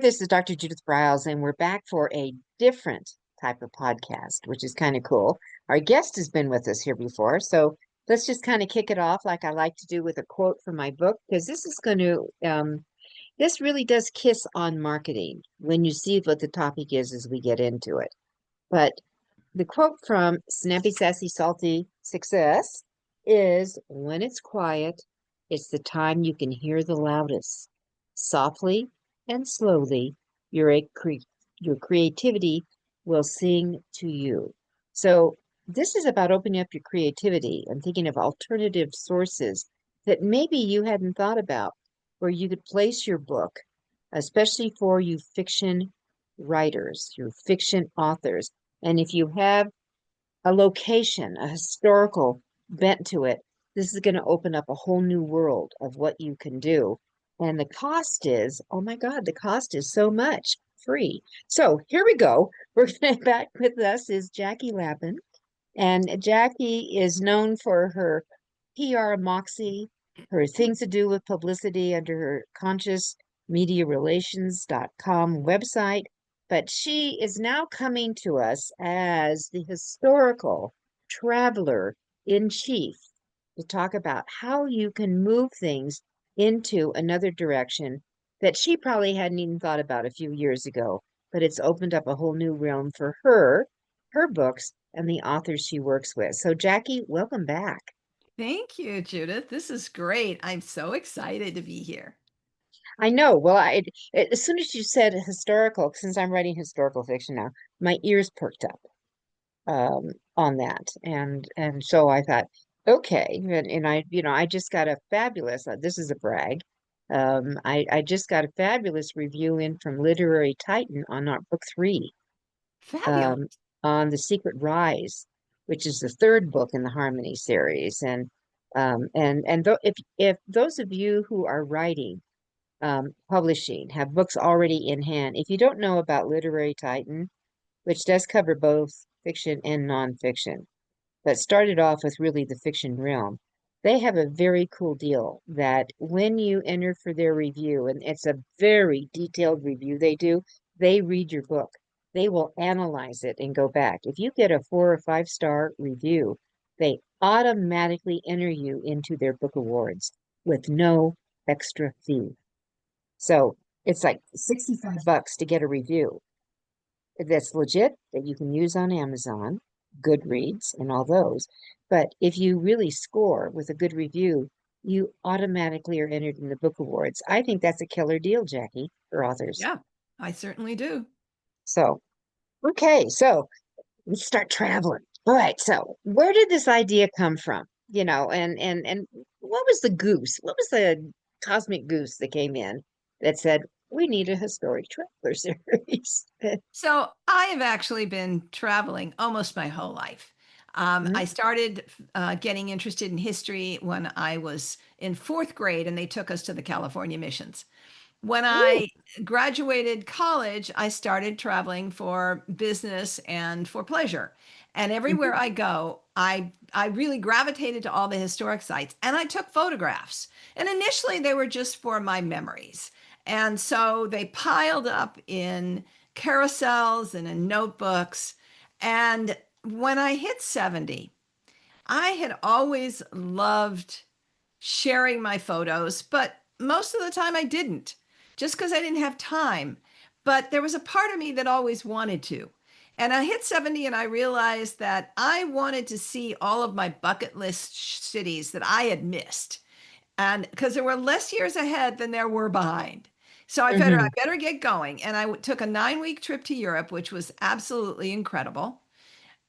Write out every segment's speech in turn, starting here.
This is Dr. Judith Briles, and we're back for a different type of podcast, which is kind of cool. Our guest has been with us here before, so let's just kind of kick it off like I like to do with a quote from my book, because this really does kiss on marketing when you see what the topic is as we get into it. But the quote from Snappy, Sassy, Salty Success is, when it's quiet, it's the time you can hear the loudest. Softly and slowly, your, your creativity will sing to you. So this is about opening up your creativity and thinking of alternative sources that maybe you hadn't thought about, where you could place your book, especially for you fiction writers, your fiction authors. And if you have a location, a historical bent to it, this is going to open up a whole new world of what you can do. And the cost is, oh my God, the cost is so much free. So here we go. We're going to back with us is Jackie Lapin. And Jackie is known for her PR moxie, her things to do with publicity under her consciousmediarelations.com website. But she is now coming to us as the historical traveler in chief to talk about how you can move things into another direction that she probably hadn't even thought about a few years ago. But it's opened up a whole new realm for her books, and the authors she works with. So, Jackie, welcome back. Thank you, Judith. This is great. I'm so excited to be here. I know. Well, as soon as you said historical, since I'm writing historical fiction now, my ears perked up on that, and so I thought, okay, and I just got a fabulous. This is a brag. I just got a fabulous review in from Literary Titan on our book 3, um, Fabulous. on The Secret Rise, which is the third book in the Harmony series. If those of you who are writing, publishing, have books already in hand, if you don't know about Literary Titan, which does cover both fiction and nonfiction, but started off with really the fiction realm, they have a very cool deal that when you enter for their review, and it's a very detailed review they do, they read your book. They will analyze it and go back. If you get a 4 or 5 star review, they automatically enter you into their book awards with no extra fee. So it's like $65 to get a review that's legit, that you can use on Amazon, Goodreads, and all those. But if you really score with a good review, you automatically are entered in the book awards. I think that's a killer deal, Jackie, for authors. Yeah, I certainly do. So, okay, so let's start traveling. All right, so where did this idea come from? And what was the goose? What was the cosmic goose that came in that said, we need a historic traveler series? So I have actually been traveling almost my whole life. I started getting interested in history when I was in fourth grade, and they took us to the California missions. When Ooh. I graduated college, I started traveling for business and for pleasure. And everywhere Mhm. I go, I really gravitated to all the historic sites and I took photographs. And initially they were just for my memories. And so they piled up in carousels and in notebooks. And when I hit 70, I had always loved sharing my photos, but most of the time I didn't, just because I didn't have time. But there was a part of me that always wanted to. And I hit 70 and I realized that I wanted to see all of my bucket list cities that I had missed. And because there were less years ahead than there were behind. So I Mhm. better get going. And I took a 9-week trip to Europe, which was absolutely incredible.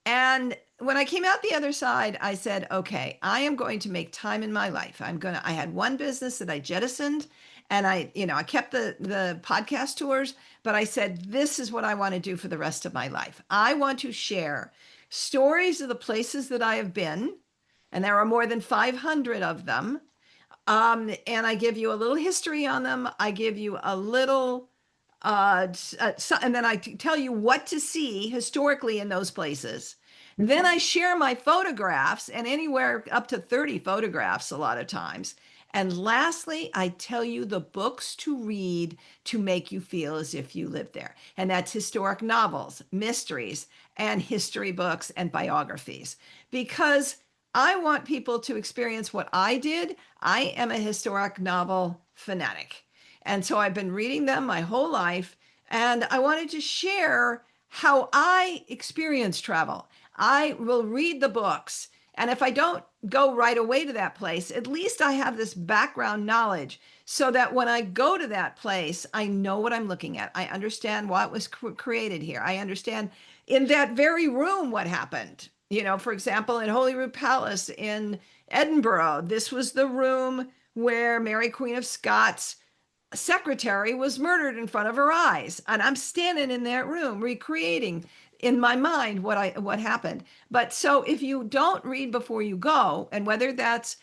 And when I came out the other side, I said, okay, I am going to make time in my life. I had one business that I jettisoned and I kept the podcast tours, but I said, this is what I want to do for the rest of my life. I want to share stories of the places that I have been, and there are more than 500 of them. And I give you a little history on them. I give you a little and then I tell you what to see historically in those places. Then I share my photographs, and anywhere up to 30 photographs a lot of times. And lastly, I tell you the books to read to make you feel as if you lived there. And that's historic novels, mysteries, and history books and biographies. Because I want people to experience what I did. I am a historic novel fanatic. And so I've been reading them my whole life. And I wanted to share how I experience travel. I will read the books. And if I don't go right away to that place, at least I have this background knowledge so that when I go to that place, I know what I'm looking at. I understand why it was created here. I understand in that very room what happened. You know, for example, in Holyrood Palace in Edinburgh, this was the room where Mary, Queen of Scots' secretary was murdered in front of her eyes, and I'm standing in that room recreating in my mind what happened. But so if you don't read before you go, and whether that's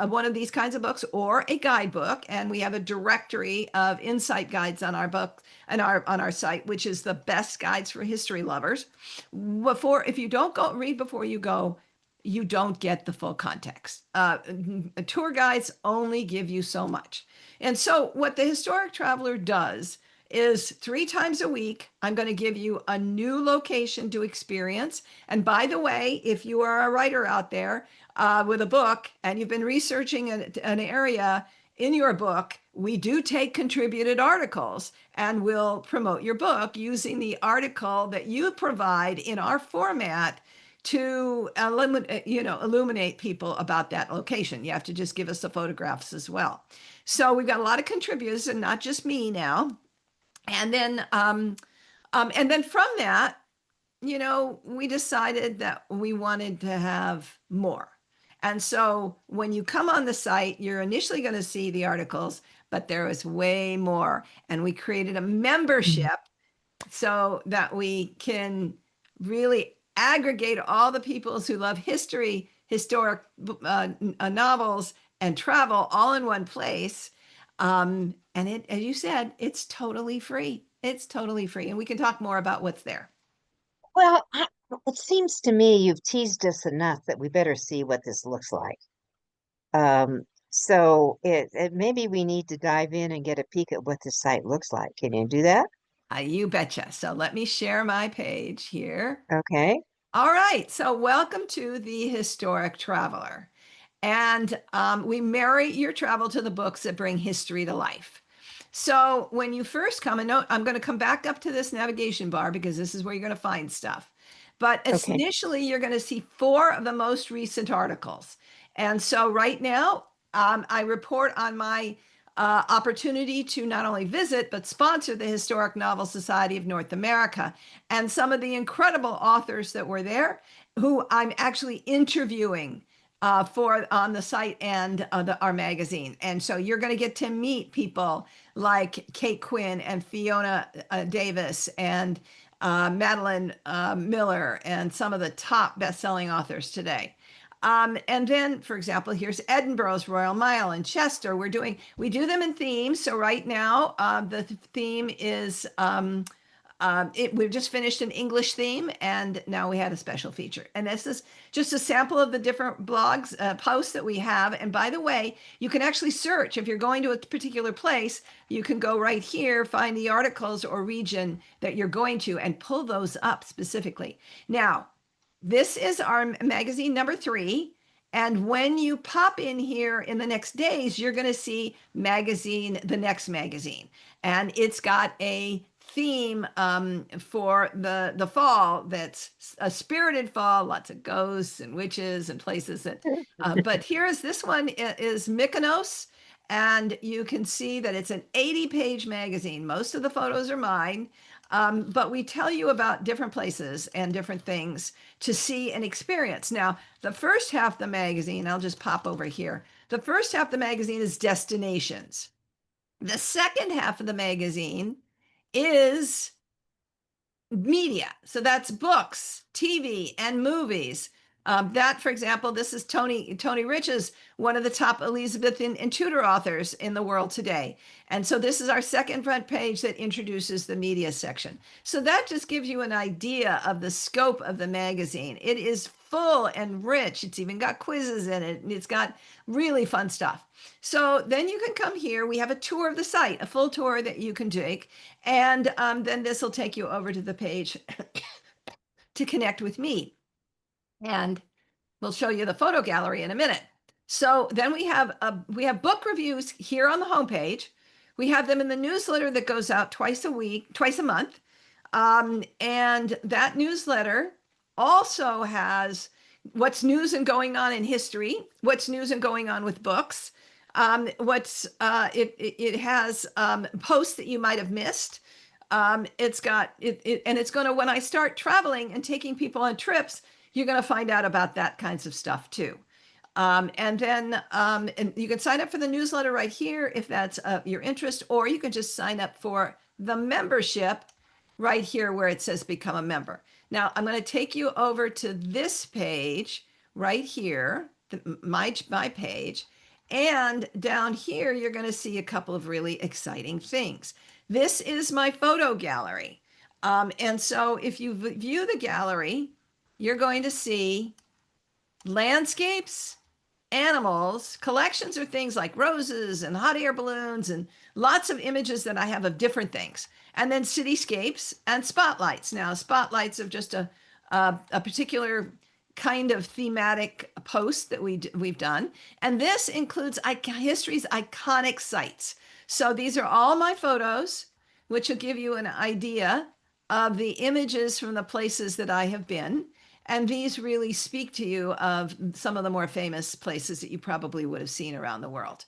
one of these kinds of books or a guidebook, and we have a directory of insight guides on our book and on our site, which is the best guides for history lovers. Before, if you don't go read before you go, you don't get the full context. Tour guides only give you so much. And so, what the historic traveler does is 3 times a week, I'm going to give you a new location to experience. And by the way, if you are a writer out there with a book and you've been researching an area in your book, we do take contributed articles and we'll promote your book using the article that you provide in our format to illuminate people about that location. You have to just give us the photographs as well. So we've got a lot of contributors and not just me now. And then from that, we decided that we wanted to have more. And so when you come on the site, you're initially going to see the articles, but there is way more. And we created a membership so that we can really aggregate all the people who love history, historic novels, and travel all in one place. And it, as you said, it's totally free. It's totally free. And we can talk more about what's there. Well, it seems to me you've teased us enough that we better see what this looks like. So maybe we need to dive in and get a peek at what the site looks like. Can you do that? You betcha. So let me share my page here. Okay. All right. So welcome to the Historic Traveler. And we marry your travel to the books that bring history to life. So when you first come, and note, I'm going to come back up to this navigation bar because this is where you're going to find stuff. But Okay. initially, you're going to see 4 of the most recent articles. And so right now, I report on my opportunity to not only visit, but sponsor the Historic Novel Society of North America and some of the incredible authors that were there who I'm actually interviewing for on the site and our magazine. And so you're going to get to meet people like Kate Quinn and Fiona Davis and Madeline Miller and some of the top best-selling authors today. And then, for example, here's Edinburgh's Royal Mile and Chester. We do them in themes. So right now, the theme is we've just finished an English theme, and now we had a special feature. And this is just a sample of the different blogs, posts that we have. And by the way, you can actually search. If you're going to a particular place, you can go right here, find the articles or region that you're going to, and pull those up specifically. Now, this is our magazine number 3. And when you pop in here in the next days, you're going to see the next magazine. And it's got a theme for the fall that's a spirited fall, lots of ghosts and witches and places that. But here's this one is Mykonos. And you can see that it's an 80-page magazine. Most of the photos are mine. But we tell you about different places and different things to see and experience. Now, the first half of the magazine, I'll just pop over here. The first half of the magazine is destinations. The second half of the magazine is media. So that's books, TV, and movies. That, for example, this is Tony Rich is one of the top Elizabethan and Tudor authors in the world today. And so this is our second front page that introduces the media section. So that just gives you an idea of the scope of the magazine. It is full and rich. It's even got quizzes in it, and it's got really fun stuff. So then you can come here. We have a tour of the site, a full tour that you can take. And then this will take you over to the page to connect with me. And we'll show you the photo gallery in a minute. So then we have book reviews here on the homepage. We have them in the newsletter that goes out twice a month. And that newsletter also has what's news and going on in history, what's news and going on with books. It has posts that you might have missed. It's got it, and it's going to, when I start traveling and taking people on trips, you're going to find out about that kinds of stuff too. And then and you can sign up for the newsletter right here if that's your interest, or you can just sign up for the membership right here where it says become a member. Now I'm going to take you over to this page right here, my page. And down here, you're going to see a couple of really exciting things. This is my photo gallery. And so if you view the gallery, you're going to see landscapes, animals, collections of things like roses and hot air balloons, and lots of images that I have of different things. And then cityscapes and spotlights. Now, spotlights of just a particular kind of thematic post that we've done. And this includes history's iconic sites. So these are all my photos, which will give you an idea of the images from the places that I have been. And these really speak to you of some of the more famous places that you probably would have seen around the world.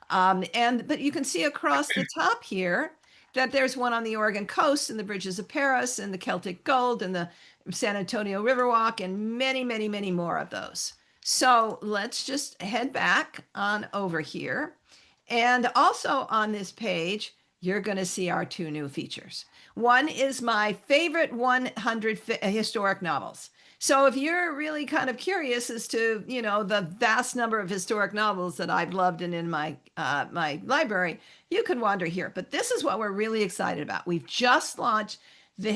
But you can see across the top here that there's one on the Oregon coast and the bridges of Paris and the Celtic Gold and the San Antonio Riverwalk and many, many, many more of those. So let's just head back on over here. And also on this page, you're going to see our two new features. One is my favorite 100 historic novels. So if you're really kind of curious as to, the vast number of historic novels that I've loved and in my my library, you can wander here. But this is what we're really excited about. We've just launched the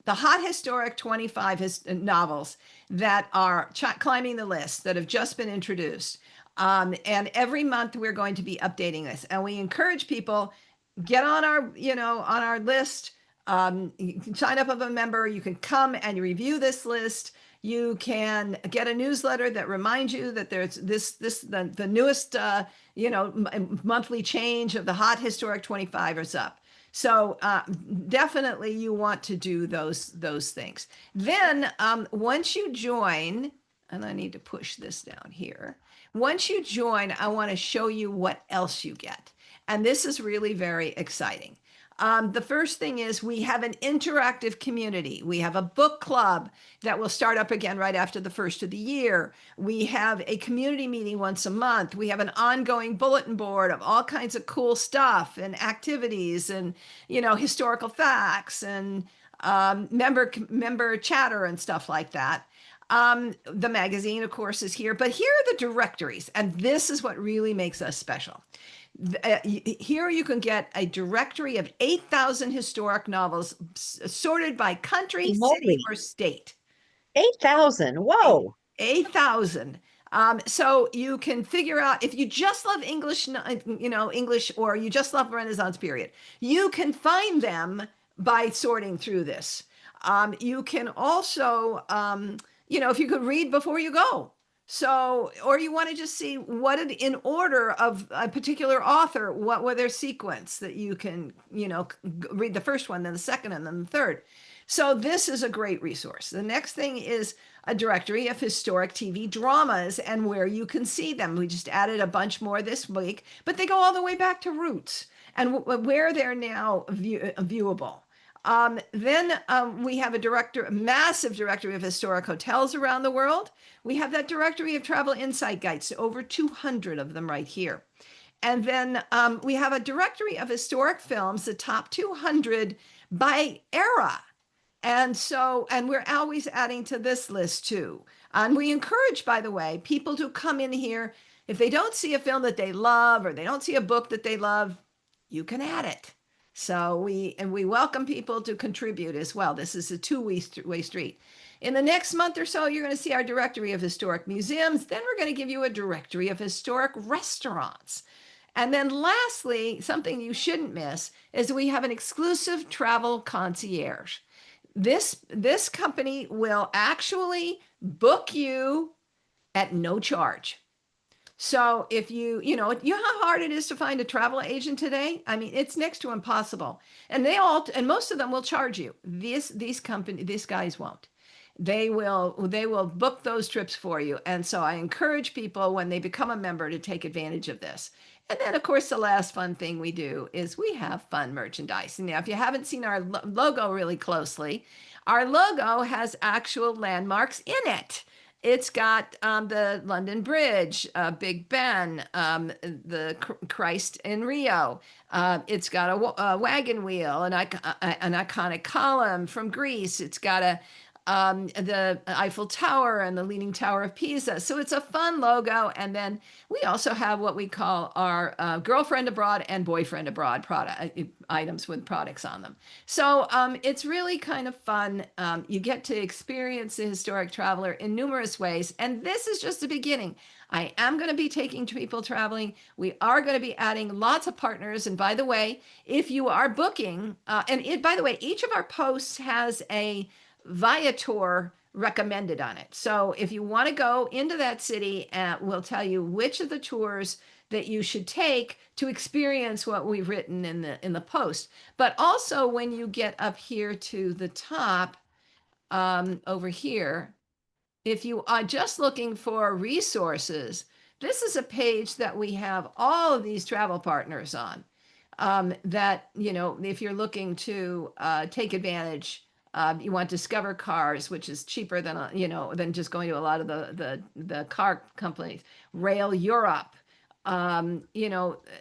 hot historic 25 novels that are climbing the list that have just been introduced. And every month we're going to be updating this. And we encourage people, get on our list. You can sign up as a member. You can come and review this list. You can get a newsletter that reminds you that there's the newest monthly change of the hot historic 25 is up. So definitely you want to do those things. Then once you join, and I need to push this down here. Once you join, I want to show you what else you get. And this is really very exciting. The first thing is we have an interactive community. We have a book club that will start up again right after the first of the year. We have a community meeting once a month. We have an ongoing bulletin board of all kinds of cool stuff and activities and, historical facts and member chatter and stuff like that. The magazine, of course, is here, but here are the directories. And this is what really makes us special. Here you can get a directory of 8,000 historic novels sorted by country, city, or state. 8,000. Whoa. 8,000. So you can figure out if you just love English, English, or you just love Renaissance period, you can find them by sorting through this. You can also, if you could read before you go. So, or you want to just see what in order of a particular author, what were their sequence that you can, read the first one, then the second, and then the third. So this is a great resource. The next thing is a directory of historic TV dramas and where you can see them. We just added a bunch more this week, but they go all the way back to roots and where they're now viewable. Then we have a massive directory of historic hotels around the world. We have that directory of travel insight guides, over 200 of them right here. And then we have a directory of historic films, the top 200 by era. And we're always adding to this list too. And we encourage, by the way, people to come in here. If they don't see a film that they love or they don't see a book that they love, you can add it. So we welcome people to contribute as well. This is a two-way street. In the next month or so, you're going to see our directory of historic museums. Then we're going to give you a directory of historic restaurants. And then lastly, something you shouldn't miss is we have an exclusive travel concierge. This company will actually book you at no charge. So if you know how hard it is to find a travel agent today? I mean, it's next to impossible. And most of them will charge you. These guys won't. They will book those trips for you. And so I encourage people when they become a member to take advantage of this. And then, of course, the last fun thing we do is we have fun merchandise. And now, if you haven't seen our logo really closely, our logo has actual landmarks in it. It's got the London Bridge, Big Ben, the Christ in Rio. It's got a wagon wheel, an iconic column from Greece. It's got the Eiffel Tower and the Leaning Tower of Pisa. So it's a fun logo. And then we also have what we call our girlfriend abroad and boyfriend abroad product items with products on them. So it's really kind of fun. You get to experience the historic traveler in numerous ways. And this is just the beginning. I am going to be taking people traveling. We are going to be adding lots of partners. And by the way, if you are booking, by the way, each of our posts has a Viator recommended on it. So if you want to go into that city, we'll tell you which of the tours that you should take to experience what we've written in the post. But also when you get up here to the top, over here, if you are just looking for resources, this is a page that we have all of these travel partners on. That, if you're looking to take advantage, you want Discover Cars, which is cheaper than just going to a lot of the car companies. Rail Europe.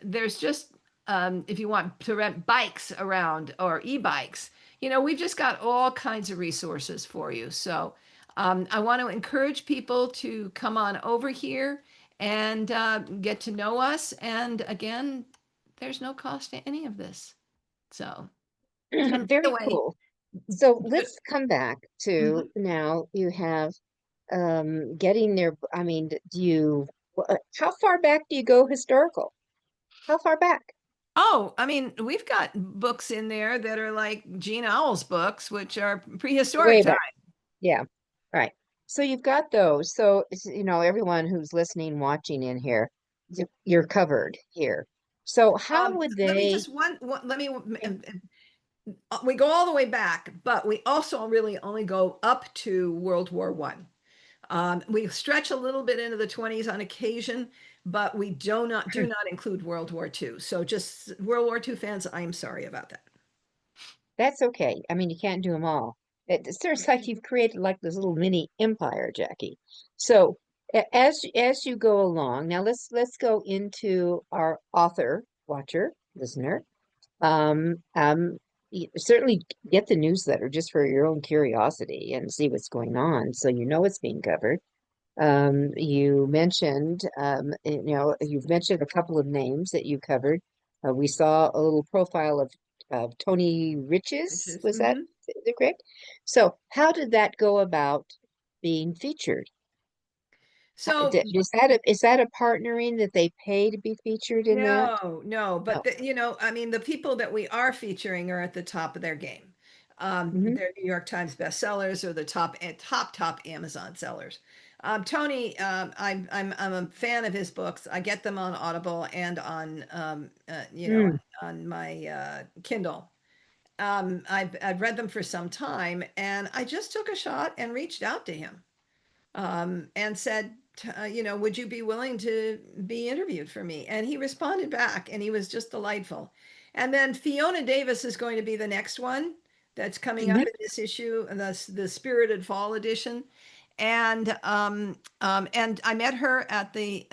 There's just if you want to rent bikes around or e-bikes, we've just got all kinds of resources for you. So I want to encourage people to come on over here and get to know us. And again, there's no cost to any of this. So, and by the Very way, cool. So let's come back to Mhm. now you have getting there. I mean, how far back do you go historical? How far back? Oh, I mean, we've got books in there that are like Gene Owl's books, which are prehistoric Way time. back. Yeah. Right. So you've got those. So everyone who's listening, watching in here, you're covered here. So how would Let me they? just let me we go all the way back, but we also really only go up to World War One. We stretch a little bit into the 20s on occasion, but we do not include World War II. So just World War II fans, I'm sorry about that. That's okay. I mean, you can't do them all. It seems like you've created like this little mini empire, Jackie. So as you go along, now let's go into our author, watcher, listener. Um, um, Certainly get the newsletter just for your own curiosity and see what's going on, so you know it's being covered. You mentioned, you've mentioned a couple of names that you covered. We saw a little profile of Tony Which Riches. is, Was that, is that correct? So how did that go about being featured? so Is that a partnering that they pay to be featured in that? no, no, but No. I mean, the people that we are featuring are at the top of their game. Hmm. They're New York Times bestsellers or the top Amazon sellers. Tony, I'm a fan of his books. I get them on Audible and on Mm. on my Kindle. I've read them for some time, and I just took a shot and reached out to him and said, would you be willing to be interviewed for me? And he responded back, and he was just delightful. And then Fiona Davis is going to be the next one that's coming up Mhm. in this issue, the Spirited Fall edition. And I met her at the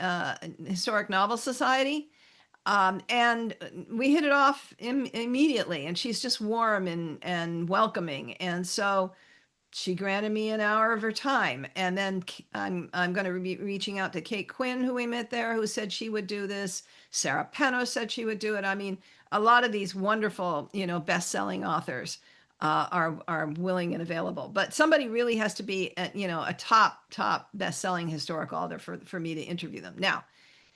Historic Novel Society. And we hit it off immediately, and she's just warm and welcoming. And so she granted me an hour of her time. And then I'm going to be reaching out to Kate Quinn, who we met there, who said she would do this. Sarah Penno said she would do it. I mean, a lot of these wonderful, best-selling authors are willing and available. But somebody really has to be, a top best-selling historic author for me to interview them. Now,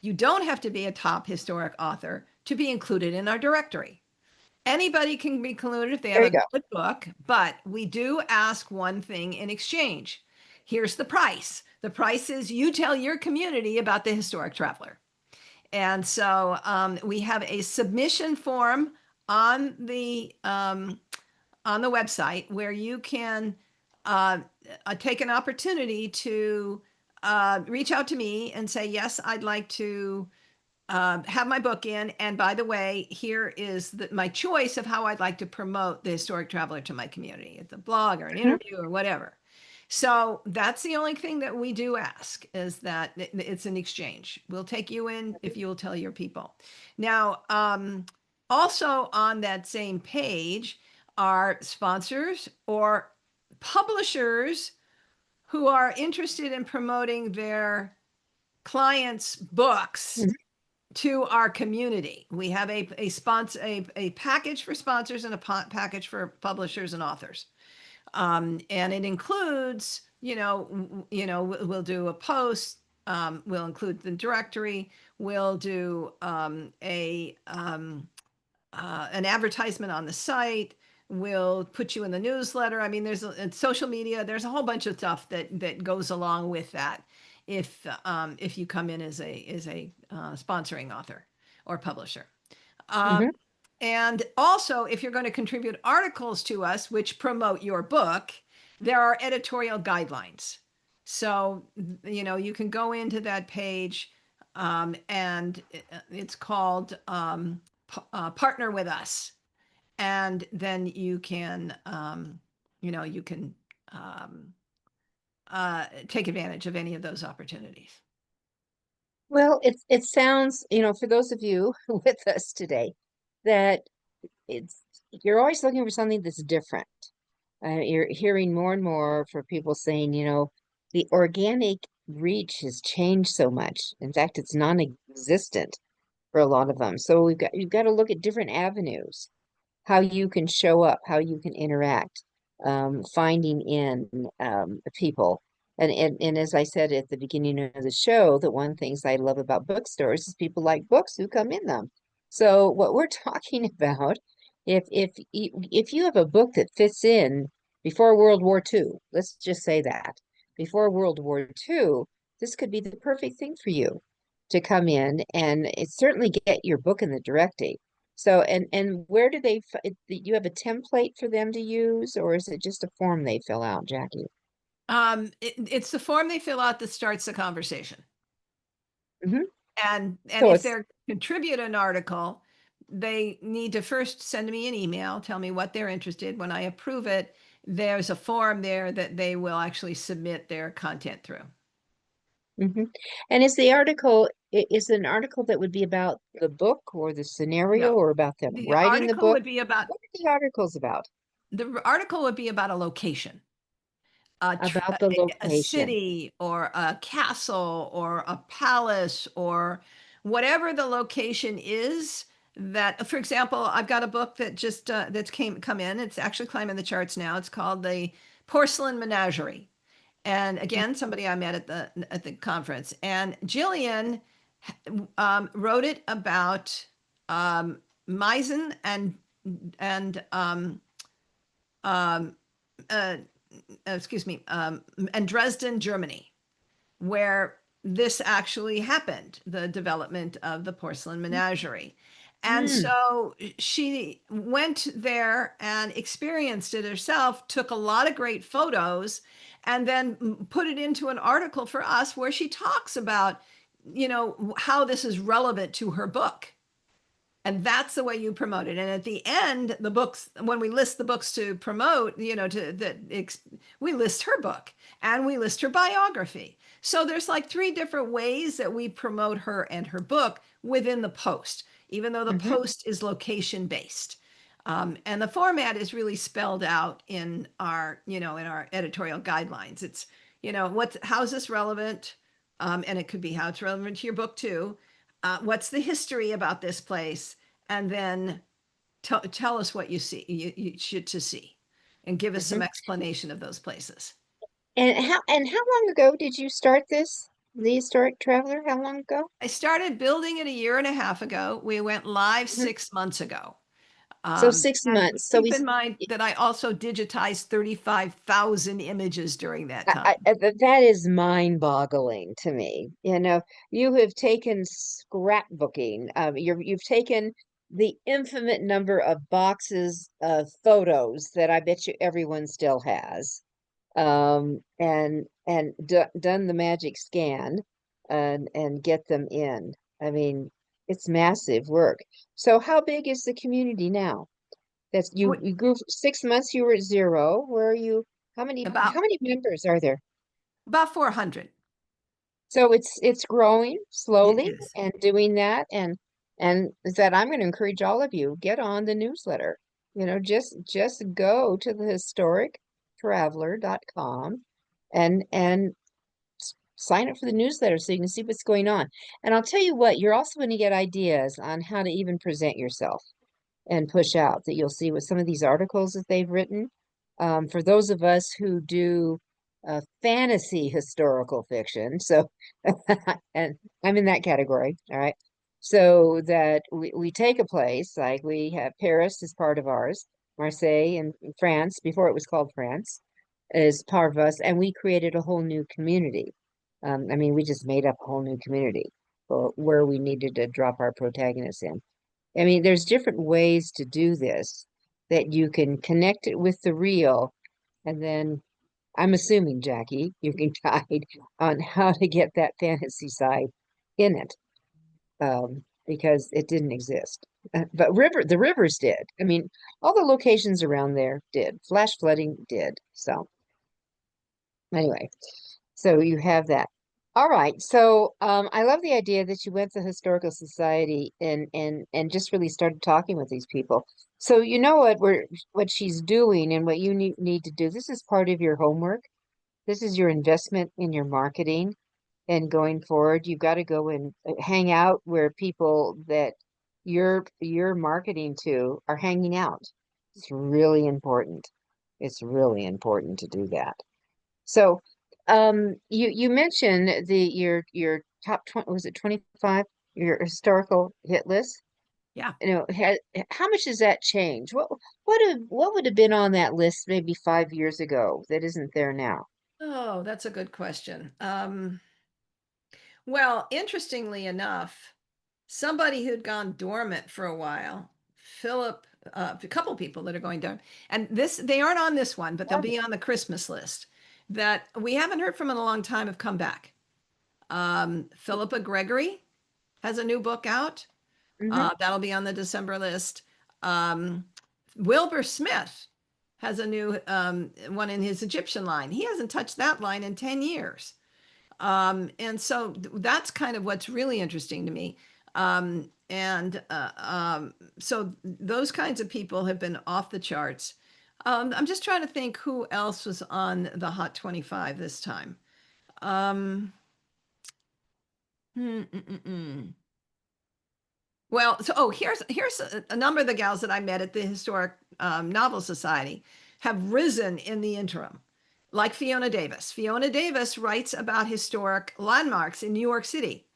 you don't have to be a top historic author to be included in our directory. Anybody can be included if they have There you a go. good book, but we do ask one thing in exchange. Here's the price. The price is you tell your community about the historic traveler. And so we have a submission form on the website where you can take an opportunity to reach out to me and say, yes, I'd like to have my book in. And by the way, here is my choice of how I'd like to promote the historic traveler to my community. It's a blog or an Mhm. interview or whatever. So that's the only thing that we do ask, is that it's an exchange. We'll take you in if you will tell your people. Now, also on that same page are sponsors or publishers who are interested in promoting their clients' books Mhm. to our community. We have a package for sponsors and a package for publishers and authors. And it includes, we'll do a post, we'll include the directory, we'll do an advertisement on the site, we'll put you in the newsletter. I mean, social media, there's a whole bunch of stuff that goes along with that if you come in as a sponsoring author or publisher. Um, Mhm. and also, if you're going to contribute articles to us which promote your book, there are editorial guidelines. So, you can go into that page, and it's called Partner with Us. And then you can, um, take advantage of any of those opportunities. Well, it sounds, for those of you with us today, that it's you're always looking for something that's different. You're hearing more and more for people saying, the organic reach has changed so much. In fact, it's non-existent for a lot of them. So you've got to look at different avenues, how you can show up, how you can interact, finding in people. And as I said at the beginning of the show, that one of the things I love about bookstores is people like books who come in them. So what we're talking about, if you have a book that fits in before World War II, let's just say that before World War II, this could be the perfect thing for you to come in and it certainly get your book in the directory. So, and where do you have a template for them to use, or is it just a form they fill out, Jackie? It's the form they fill out that starts the conversation. Hmm. And So if it's they're contribute an article, they need to first send me an email, tell me what they're interested. When I approve it, there's a form there that they will actually submit their content through. hmm. And is it an article that would be about the book or the scenario No, or about them the writing the article book? would be about What are the articles about? the article would be about a location, a, About the a location. city or a castle or a palace or whatever the location is. That, for example, I've got a book that just that's come in. It's actually climbing the charts now. It's called The Porcelain Menagerie. And again, somebody I met at the conference. And Jillian wrote it about Meissen and um, uh, excuse me, and Dresden, Germany, where this actually happened, the development of the porcelain menagerie. And Mm. so she went there and experienced it herself, took a lot of great photos, and then put it into an article for us where she talks about, how this is relevant to her book. And that's the way you promote it. And at the end, the books, when we list the books to promote, we list her book and we list her biography. So there's like three different ways that we promote her and her book within the post, even though the Hmm. post is location based. And the format is really spelled out in our editorial guidelines. It's, how's this relevant? And it could be how it's relevant to your book too. What's the history about this place? and then tell us what you see, you should to see, and give us some Mhm. explanation of those places. And how long ago did you start this? The Historic Traveler? How long ago? I started building it a year and a half ago. We went live Mhm. 6 months ago. So 6 months. So Keep in mind that I also digitized 35,000 images during that time. that is mind-boggling to me. You have taken scrapbooking. You've taken the infinite number of boxes of photos that I bet you everyone still has, and done the magic scan and get them in. I mean, it's massive work. So how big is the community now? That's you grew for 6 months, you were at zero. Where are you? How many About how many members are there? about 400. So it's growing It slowly is. and doing that, and that I'm going to encourage all of you, get on the newsletter. Just go to the historictraveler.com and sign up for the newsletter so you can see what's going on. And I'll tell you what, you're also going to get ideas on how to even present yourself and push out, that you'll see with some of these articles that they've written. For those of us who do fantasy historical fiction, so and I'm in that category, all right. So that we take a place like we have Paris is part of ours, Marseille in France, before it was called France, is part of us, and we created a whole new community. I mean, we just made up a whole new community for where we needed to drop our protagonists in. I mean, there's different ways to do this, that you can connect it with the real, and then I'm assuming, Jackie, you can guide on how to get that fantasy side in it, because it didn't exist. But the rivers did. I mean, all the locations around there did. Flash flooding did. So anyway, so you have that. All right. So I love the idea that you went to Historical Society and just really started talking with these people. So you know what she's doing and what you need to do. This is part of your homework. This is your investment in your marketing and going forward. You've got to go and hang out where people that you're marketing to are hanging out. It's really important. It's really important to do that. So, you mentioned your top 20, was it 25? Your historical hit list? Yeah. How much does that change? What would have been on that list maybe 5 years ago that isn't there now? Oh, that's a good question. Well, interestingly enough, somebody who'd gone dormant for a while, Philip, a couple people that are going dormant, and they aren't on this one, but they'll be on the Christmas list that we haven't heard from in a long time have come back. Philippa Gregory has a new book out. Mm-hmm. That'll be on the December list. Um, Wilbur Smith has a new one in his Egyptian line. He hasn't touched that line in 10 years. And so that's kind of what's really interesting to me. So those kinds of people have been off the charts. I'm just trying to think who else was on the Hot 25 this time. Um, hmm, mm, mm, mm. Well, so here's a number of the gals that I met at the Historic Novel Society have risen in the interim, like Fiona Davis. Fiona Davis writes about historic landmarks in New York City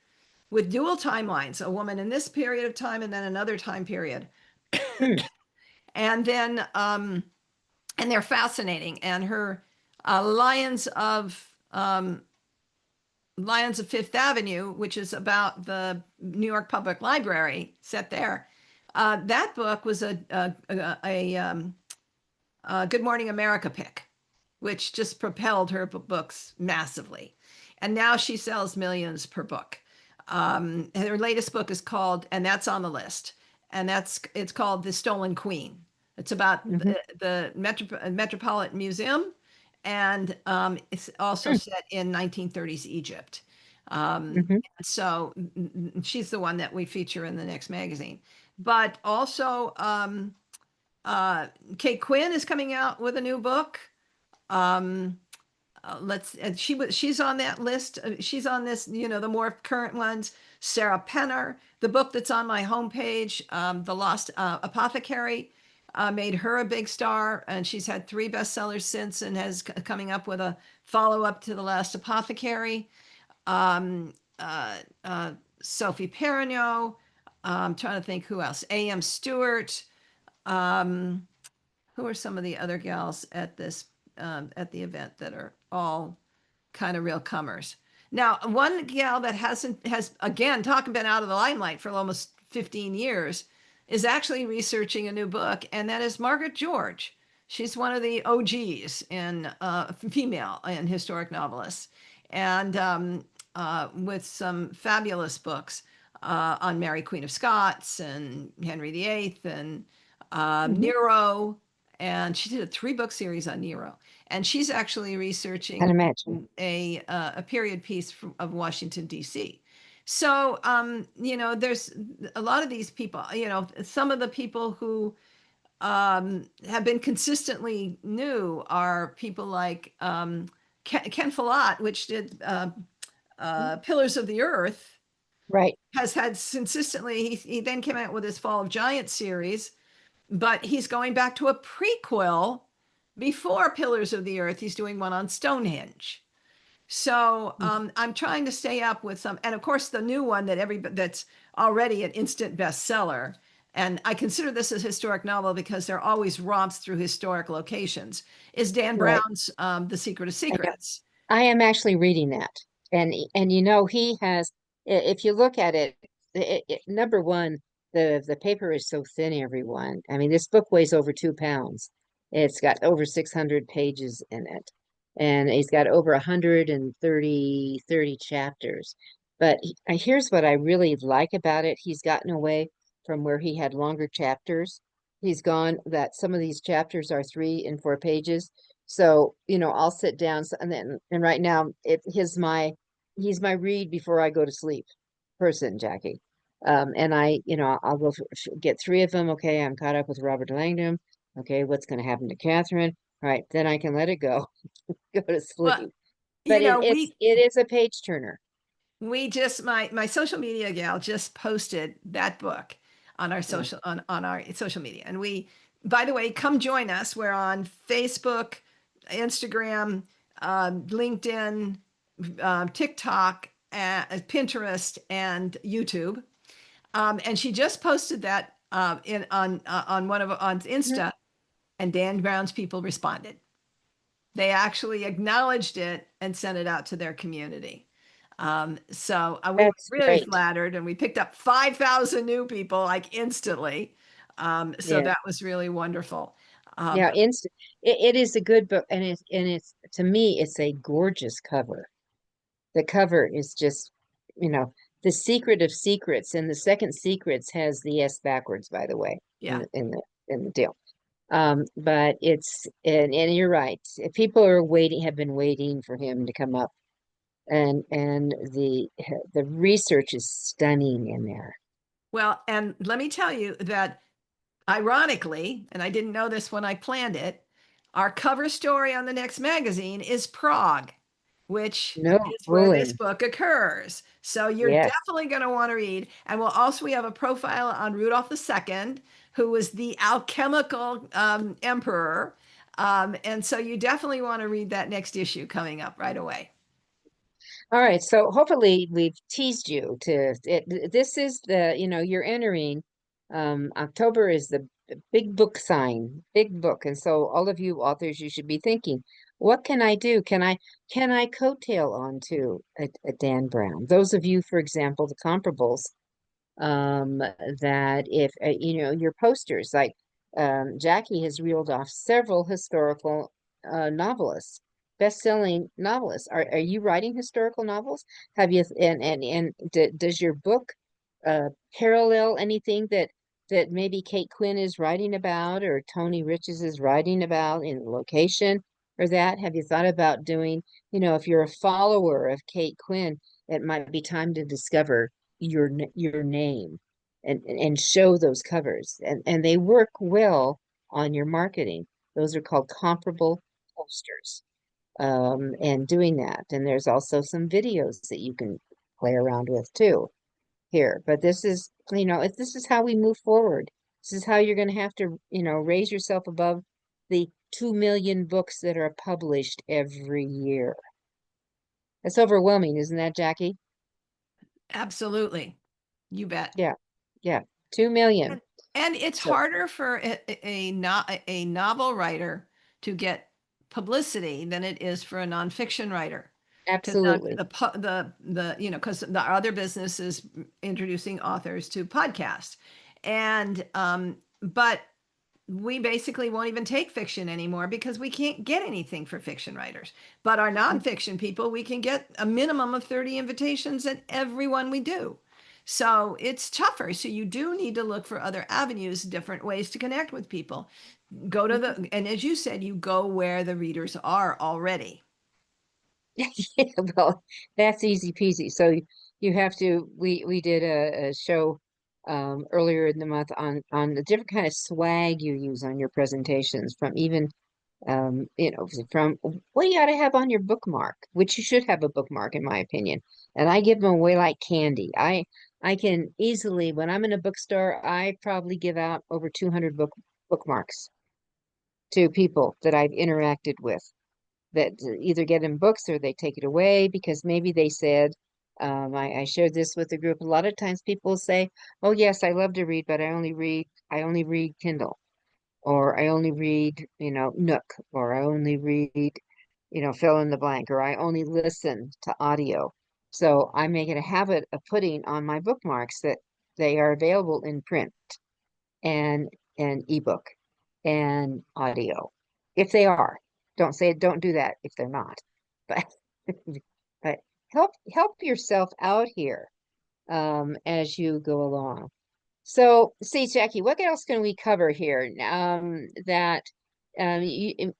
with dual timelines, a woman in this period of time and then another time period. Hmm. And then and they're fascinating. And her Lions of Fifth Avenue, which is about the New York Public Library set there. That book was a Good Morning America pick, which just propelled her books massively. And now she sells millions per book. Her latest book is called, and that's on the list, and it's called The Stolen Queen. It's about Mm-hmm. the Metropolitan Museum, and it's also Hmm. set in 1930s Egypt. Um, Mm-hmm. so she's the one that we feature in the next magazine. But also, Kate Quinn is coming out with a new book. Um, she's on that list. She's on this, the more current ones. Sarah Penner, the book that's on my homepage, The Lost Apothecary, made her a big star, and she's had 3 bestsellers since, and has coming up with a follow-up to The Last Apothecary. Um, uh, uh, Sophie Perignon. I'm trying to think who else. A.M. Stewart. Um, who are some of the other gals at this at the event that are all kind of real comers? Now, one gal that has again talking been out of the limelight for almost 15 years is actually researching a new book, and that is Margaret George. She's one of the OGs in female and historic novelists, and with some fabulous books on Mary Queen of Scots and Henry VIII and Mhm. Nero, and she did a 3-book series on Nero. And she's actually Can researching imagine. a period piece of Washington D.C. So there's a lot of these people. Some of the people who have been consistently new are people like Ken Follett, which did Pillars of the Earth, Right. has had consistently. He then came out with his Fall of Giants series, but he's going back to a prequel before Pillars of the Earth. He's doing one on Stonehenge. So I'm trying to stay up with some, and of course the new one that's already an instant bestseller. And I consider this a historic novel because there are always romps through historic locations. Is Dan Right. Brown's The Secret of I know. Secrets? I am actually reading that. And he has, if you look at it, number one, the paper is so thin, everyone. I mean, this book weighs over 2 pounds. It's got over 600 pages in it. And he's got over 130 chapters. But here's what I really like about it. He's gotten away from where he had longer chapters. He's gone that some of these chapters are 3 and 4 pages. So, I'll sit down and right now he's my read before I go to sleep person, Jackie. And I'll go get 3 of them. Okay, I'm caught up with Robert Langdon. Okay, what's going to happen to Catherine? All right, then I can let it go, go to Well, sleep. But it is a page turner. we just my social media gal just posted that book on our Yeah, social media, and by the way, come join us. We're on Facebook, Instagram, LinkedIn, TikTok, Pinterest, and YouTube. And she just posted that in on one of on mhm. Insta, and Dan Brown's people responded. They actually acknowledged it and sent it out to their community. So we were That's really great. flattered, and we picked up 5,000 new people like instantly. So Yeah. that was really wonderful. Yeah, But it is a good book, and it's to me it's a gorgeous cover. The cover is just, you know, the secret of secrets, and the second secrets has the S backwards, by the way, yeah, in the deal. But and you're right. People have been waiting for him to come up, and the research is stunning in there. well, and let me tell you that ironically, and I didn't know this when I planned it, our cover story on the next magazine is Prague, which No is where this fooling. book occurs. So you're Yes. definitely going to want to read. And we have a profile on Rudolph II, who was the alchemical emperor. And so you definitely want to read that next issue coming up right away. All right, so hopefully we've teased you this is you're entering October is the big book sign, big book. And so all of you authors, you should be thinking, what can I do? Can I coattail onto a Dan Brown? Those of you, for example, the comparables, that if your posters like Jackie has reeled off several historical novelists, best-selling novelists. Are you writing historical novels? Have you does your book parallel anything that maybe Kate Quinn is writing about or Tony Riches is writing about in location or that? Have you thought about doing, if you're a follower of Kate Quinn, it might be time to discover your name and show those covers, and they work well on your marketing. Those are called comparable posters. and doing that. And there's also some videos that you can play around with too here. But this is, if this is how we move forward, this is how you're going to have to, raise yourself above the 2 million books that are published every year. That's overwhelming, isn't that, Jackie? Absolutely. You bet. Yeah, yeah, 2 million. And, and it's So harder for a novel writer to get publicity than it is for a nonfiction writer. Because absolutely. because the other business is introducing authors to podcasts, and but we basically won't even take fiction anymore because we can't get anything for fiction writers. But our nonfiction people, we can get a minimum of 30 invitations at every one we do. So it's tougher. So you do need to look for other avenues, different ways to connect with people. Go to and as you said, you go where the readers are already. Yeah, well, that's easy peasy. So you have to. We did a show earlier in the month on the different kind of swag you use on your presentations, from even from what you ought to have on your bookmark, which you should have a bookmark in my opinion. And I give them away like candy. I can easily, when I'm in a bookstore, I probably give out over 200 bookmarks to people that I've interacted with, that either get in books or they take it away because maybe they said, I shared this with the group. A lot of times people say, "Oh yes, I love to read, but I only read Kindle, or I only read, Nook, or I only read, fill in the blank, or I only listen to audio." So I make it a habit of putting on my bookmarks that they are available in print and ebook and audio. If they are, don't do that if they're not. But but help yourself out here as you go along. So, see, Jackie, what else can we cover here? That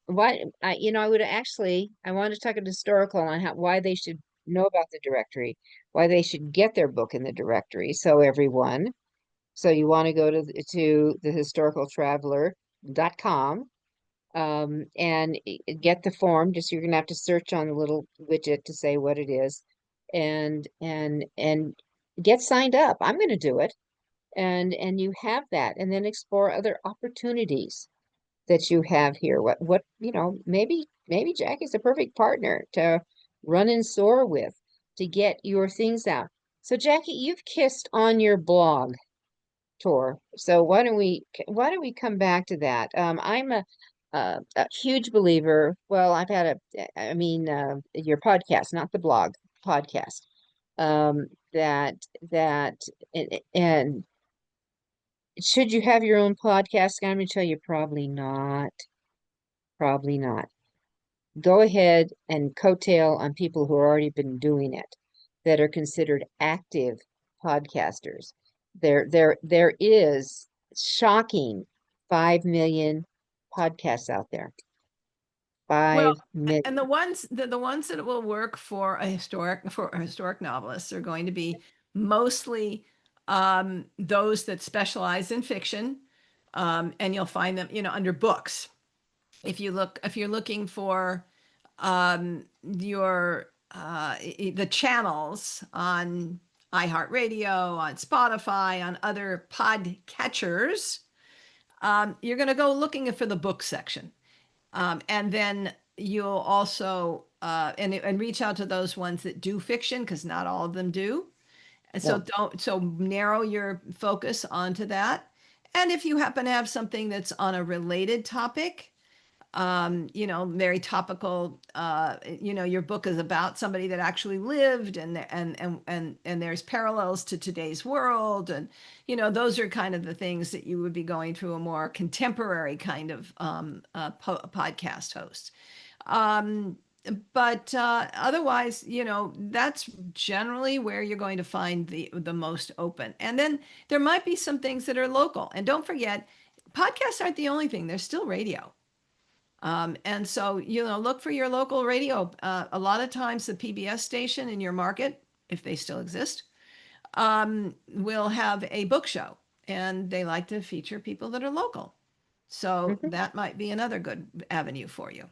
what I would actually, I want to talk a historical on why they should know about the directory, why they should get their book in the directory. So everyone, so you want to go to the historicaltraveler.com, and get the form. Just you're gonna have to search on the little widget to say what it is, and get signed up. I'm gonna do it, and you have that, and then explore other opportunities that you have here. What maybe Jackie's a perfect partner to run and soar with, to get your things out. So Jackie, you've kissed on your blog tour. So why don't we come back to that? I'm a huge believer. Well, I've had your podcast, not the blog, podcast. That that and should you have your own podcast? I'm going to tell you, probably not. Probably not. Go ahead and coattail on people who have already been doing it, that are considered active podcasters. There is shocking 5 million podcasts out there. Well, 5 and million. the ones that will work for a historic novelists are going to be mostly those that specialize in fiction, and you'll find them, under books. If you're looking for the channels on iHeartRadio, on Spotify, on other podcatchers, you're going to go looking for the book section. And then you'll also and reach out to those ones that do fiction, because not all of them do. And so No. don't so narrow your focus onto that. And if you happen to have something that's on a related topic, very topical, your book is about somebody that actually lived, and there's parallels to today's world, and those are kind of the things that you would be going to a more contemporary kind of podcast host. Um, but otherwise, that's generally where you're going to find the most open. And then there might be some things that are local. And don't forget, podcasts aren't the only thing. There's still radio. And so, look for your local radio. A lot of times, the PBS station in your market, if they still exist, will have a book show, and they like to feature people that are local. So Mhm. that might be another good avenue for you.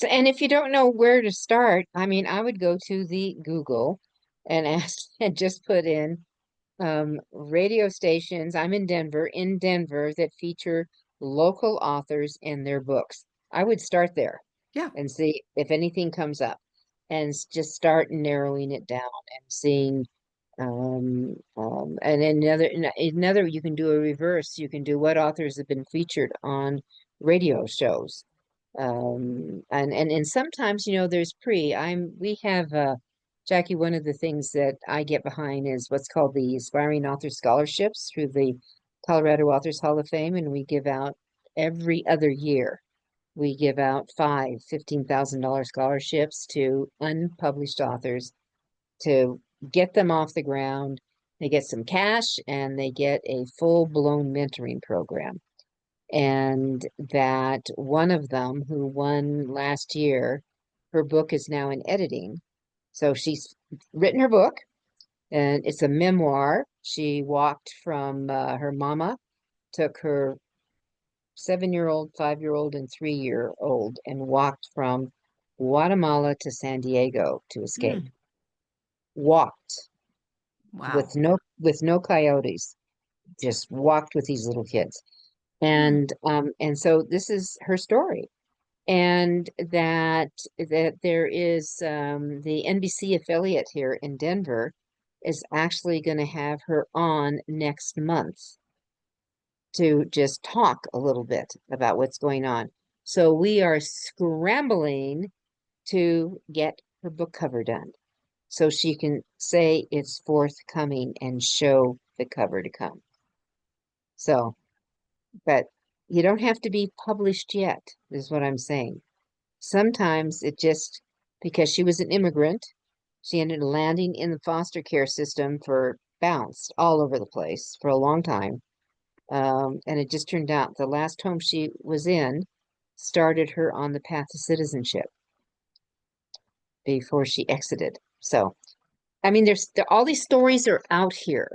So, and if you don't know where to start, I mean, I would go to the Google and ask and just put in radio stations. I'm in Denver that feature local authors and their books. I would start there Yeah. and see if anything comes up and just start narrowing it down and seeing and another you can do a reverse. You can do what authors have been featured on radio shows. And sometimes, there's we have Jackie, one of the things that I get behind is what's called the Aspiring Author Scholarships through the Colorado Authors Hall of Fame, and we give out every other year. We give out $15,000 scholarships to unpublished authors to get them off the ground. They get some cash and they get a full-blown mentoring program. And that one of them who won last year, her book is now in editing. So she's written her book, and it's a memoir. She walked from her mama, took her 7-year-old, 5-year-old, and 3-year-old, and walked from Guatemala to San Diego to escape. Mm, Walked wow. with no coyotes, just walked with these little kids. Mm, And so this is her story. And that there is the NBC affiliate here in Denver is actually going to have her on next month to just talk a little bit about what's going on. So we are scrambling to get her book cover done so she can say it's forthcoming and show the cover to come. So, but you don't have to be published yet, is what I'm saying. Sometimes it just, because she was an immigrant, she ended up landing in the foster care system for bounced all over the place for a long time. And it just turned out the last home she was in started her on the path to citizenship before she exited. So, I mean, all these stories are out here,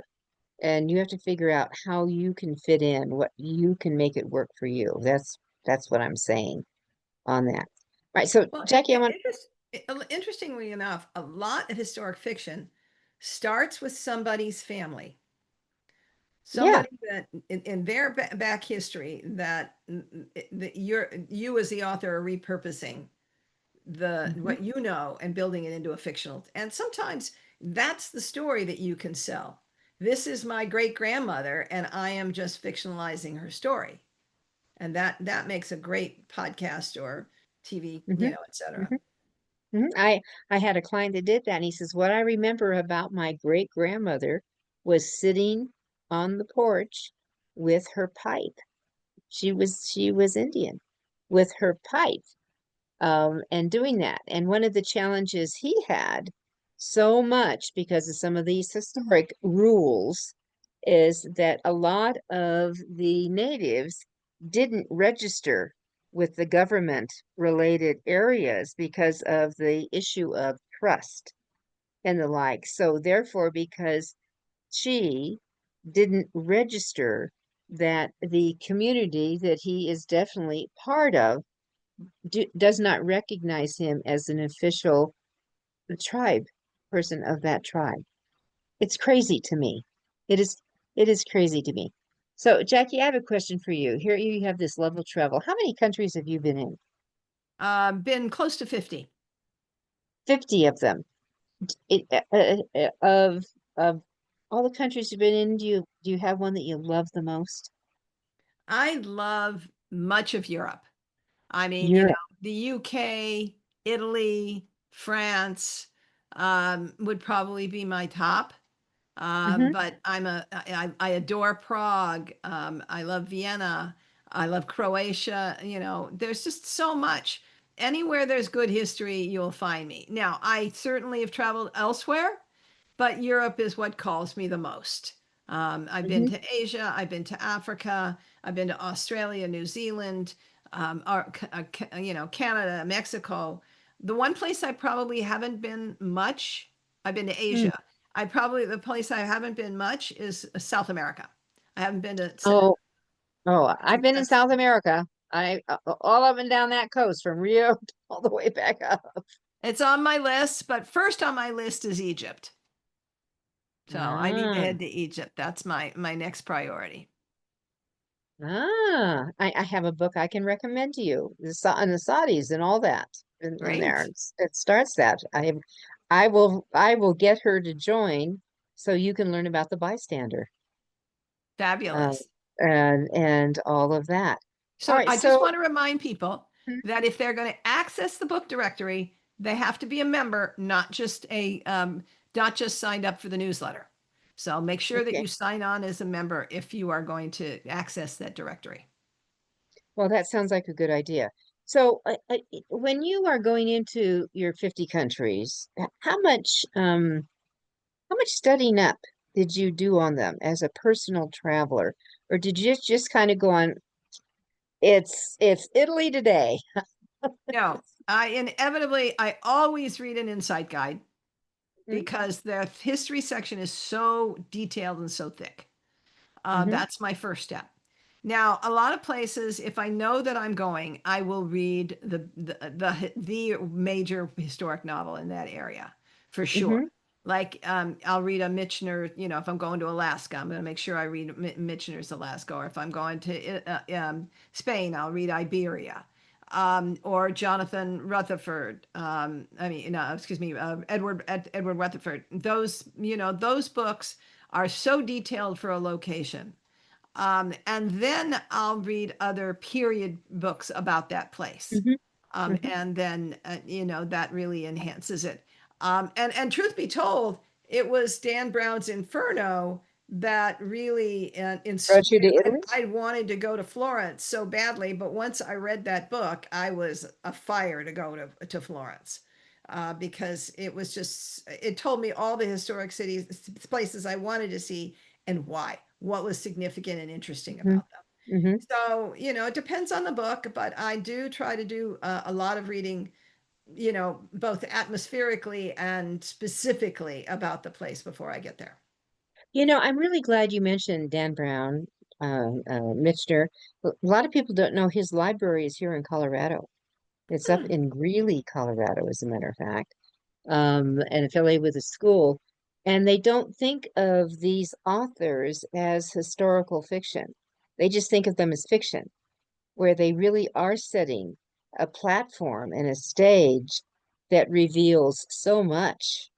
and you have to figure out how you can fit in, what you can make it work for you. That's what I'm saying on that. Right. So, well, Jackie, I want, interestingly enough, a lot of historic fiction starts with somebody's family, yeah. somebody that in their back history that you as the author are repurposing the Mhm. what you know and building it into a fictional. And sometimes that's the story that you can sell. This is my great grandmother, and I am just fictionalizing her story, and that makes a great podcast or TV, Mhm. etc. Mhm. Mhm. I had a client that did that, and he says, "What I remember about my great grandmother was sitting on the porch with her pipe. She was Indian with her pipe, and doing that. And one of the challenges he had, so much because of some of these historic rules, is that a lot of the natives didn't register with the government related areas because of the issue of trust and the like. So therefore, because she didn't register, that the community that he is definitely part of does not recognize him as an official tribe person of that tribe. It's crazy to me. It is it is crazy to me. So, Jackie, I have a question for you. Here you have this level travel. How many countries have you been in? Been close to 50. 50 of them. Of all the countries you've been in, do you have one that you love the most? I love much of Europe. I mean, Europe. the UK, Italy, France, would probably be my top. Hmm. But I adore Prague. I love Vienna. I love Croatia. There's just so much. Anywhere there's good history, you'll find me. Now, I certainly have traveled elsewhere, but Europe is what calls me the most. I've been Hmm. to Asia, I've been to Africa, I've been to Australia, New Zealand, Canada, Mexico. The one place I probably haven't been much, I've been to Mm. Asia. The place I haven't been much is South America. I haven't been to, Oh, oh, I've been in that's South America. All up and down that coast from Rio all the way back up. It's on my list, but first on my list is Egypt. So I need to Ah, head to Egypt. That's my next priority. I have a book I can recommend to you. And the Saudis and all that in there. Great. It starts that. I will get her to join so you can learn about the bystander, uh, Fabulous. and all of that. All So right, I just so want to remind people mhm, that if they're going to access the book directory, they have to be a member, not just signed up for the newsletter. So make sure that okay. you sign on as a member if you are going to access that directory. Well, that sounds like a good idea. So, when you are going into your 50 countries, how much studying up did you do on them as a personal traveler? Or did you just kind of go on, it's Italy today. No, I always read an insight guide Mm-hmm, because the history section is so detailed and so thick. mm-hmm, That's my first step. Now, a lot of places, if I know that I'm going, I will read the major historic novel in that area for sure. mm-hmm, Like I'll read a Michener. If I'm going to Alaska, I'm going to make sure I read Michener's Alaska. Or if I'm going to Spain, I'll read Iberia. Or Jonathan Rutherford. Excuse me, Edward Rutherford. Those books are so detailed for a location. And then I'll read other period books about that place. mm-hmm, mm-hmm. And then, that really enhances it. And truth be told, it was Dan Brown's Inferno that really Brought you to Italy? I wanted to go to Florence so badly, but once I read that book, I was afire to go to Florence. Because it told me all the historic cities, places I wanted to see and why, what was significant and interesting Mm-hmm, about them. mm-hmm. So, it depends on the book, but I do try to do a lot of reading, both atmospherically and specifically about the place before I get there. I'm really glad you mentioned Dan Brown, Michener. A lot of people don't know his library is here in Colorado. It's up Hmm. in Greeley, Colorado, as a matter of fact, and affiliated with a school. And they don't think of these authors as historical fiction. They just think of them as fiction, where they really are setting a platform and a stage that reveals so much,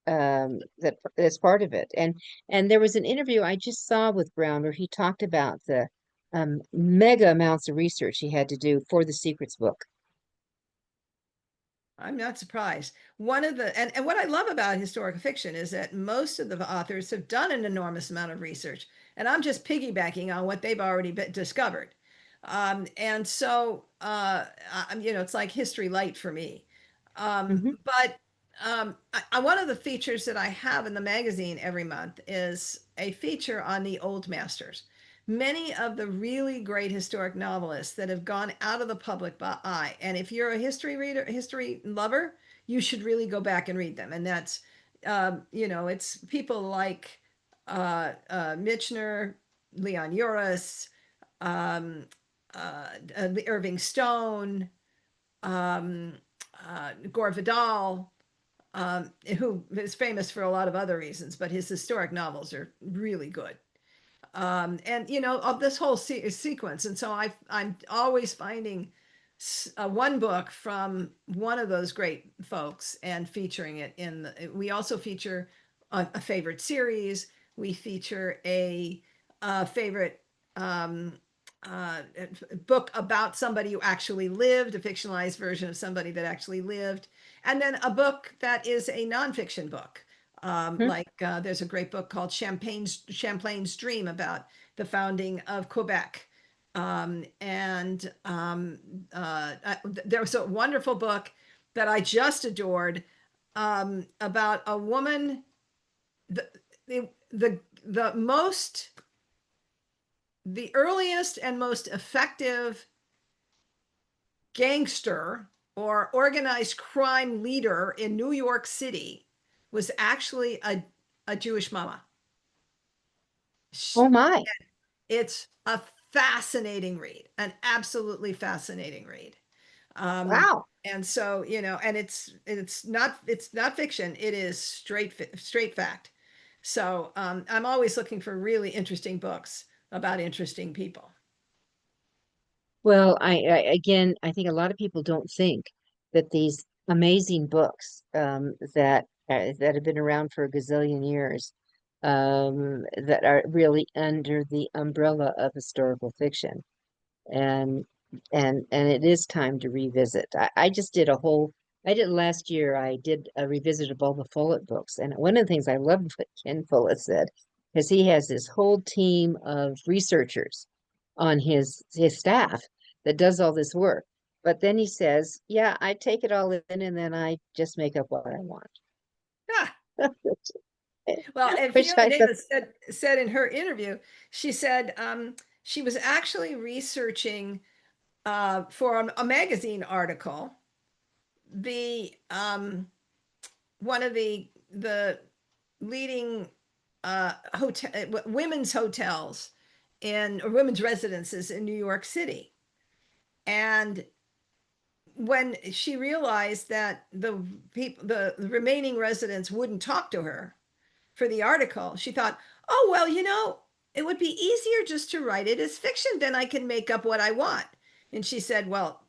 that's part of it. And there was an interview I just saw with Brown where he talked about the mega amounts of research he had to do for the Secrets book. I'm not surprised. And what I love about historical fiction is that most of the authors have done an enormous amount of research, and I'm just piggybacking on what they've already discovered. And so, it's like history light for me. Hmm. But one of the features that I have in the magazine every month is a feature on the old masters. Many of the really great historic novelists that have gone out of the public eye. And if you're a history reader, history lover, you should really go back and read them. And that's, it's people like Michener, Leon Uris, um, Irving Stone, um, Gore Vidal, who is famous for a lot of other reasons, but his historic novels are really good. And of this whole sequence, and so I'm always finding one book from one of those great folks and featuring it we also feature a favorite series. We feature a favorite um, uh, book about somebody who actually lived, a fictionalized version of somebody that actually lived, and then a book that is a nonfiction book. There's a great book called Champlain's Dream about the founding of Quebec. There was a wonderful book that I just adored about a woman, the, the most, the earliest and most effective gangster or organized crime leader in New York City was actually a Jewish mama. Oh my. It's a fascinating read, an absolutely fascinating read. Um, Wow. and so, and it's not fiction. It is straight fact. So I'm always looking for really interesting books about interesting people. Well, again, I think a lot of people don't think that these amazing books that have been around for a gazillion years that are really under the umbrella of historical fiction, and and it is time to revisit. I just did a whole. I did last year. I did a revisit of all the Follett books, and one of the things I loved what Ken Follett said is he has this whole team of researchers on his staff that does all this work. But then he says, "Yeah, I take it all in, and then I just make up what I want." Ah, well, and Which Fiona I thought, Davis said in her interview, she said she was actually researching for a magazine article the one of the leading hotel women's hotels in or women's residences in New York City. And when she realized that the remaining residents wouldn't talk to her for the article, she thought, oh, well, it would be easier just to write it as fiction. Then I can make up what I want. And she said, well,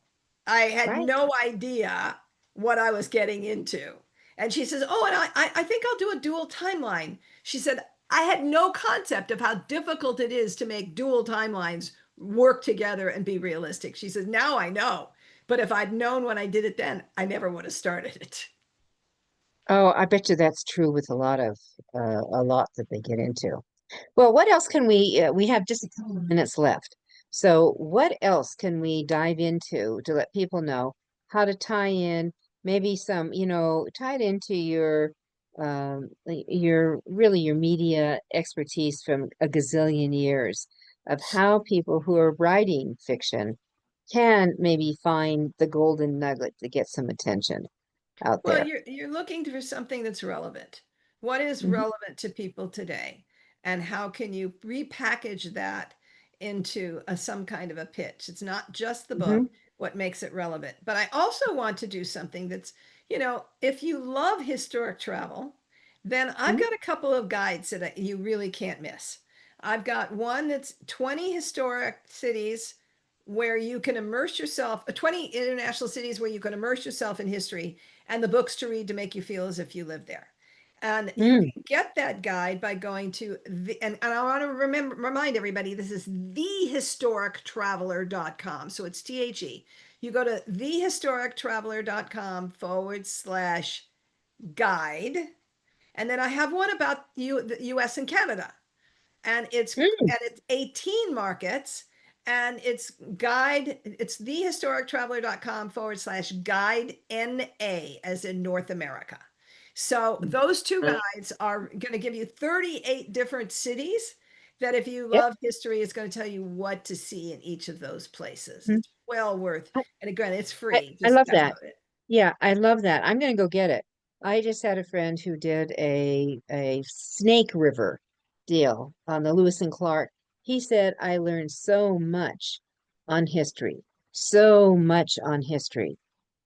I had right. no idea what I was getting into. And she says, oh, and I think I'll do a dual timeline. She said, I had no concept of how difficult it is to make dual timelines work together and be realistic. She says, now I know. But if I'd known when I did it then, I never would have started it. Oh, I bet you that's true with a lot that they get into. Well, what else can we have just a couple of minutes left. So what else can we dive into to let people know how to tie in maybe some, tie it into your media expertise from a gazillion years of how people who are writing fiction can maybe find the golden nugget to get some attention out Well, there. you're looking for something that's relevant. What is Hmm. relevant to people today? And how can you repackage that into some kind of a pitch? It's not just the book, Hmm. what makes it relevant. But I also want to do something that's, if you love historic travel, then I've Hmm. got a couple of guides that you really can't miss. I've got one that's 20 historic cities where you can immerse yourself, 20 international cities where you can immerse yourself in history and the books to read to make you feel as if you live there. And you Mm. can get that guide by going to and I want to remind everybody this is thehistorictraveler.com. So it's THE. You go to thehistorictraveler.com/guide. And then I have one about the US and Canada, and Mm. it's 18 markets, and it's thehistorictraveler.com/guide NA, as in North America. So those two guides are going to give you 38 different cities that, if you Yep. love history, is going to tell you what to see in each of those places. Mm. It's well worth. I, And again, it's I free. I Just love that. download it. Yeah, I love that. I'm gonna go get it. I just had a friend who did a Snake River deal on the Lewis and Clark. He said I learned so much on history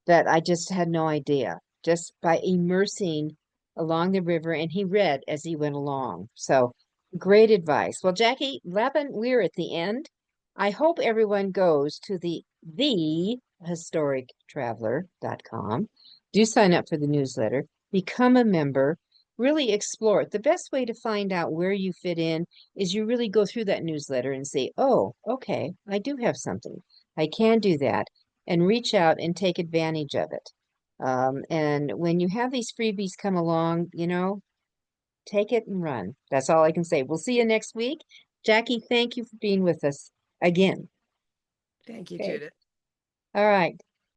that I just had no idea just by immersing along the river. And he read as he went along. So great advice. Well, Jackie Lapin, we're at the end. I hope everyone goes to thehistorictraveler.com. Do sign up for the newsletter, become a member, really explore it. The best way to find out where you fit in is you really go through that newsletter and say, oh, okay, I do have something. I can do that, and reach out and take advantage of it. And when you have these freebies come along, take it and run. That's all I can say. We'll see you next week. Jackie, thank you for being with us again. Thank you, Okay. Judith. All right.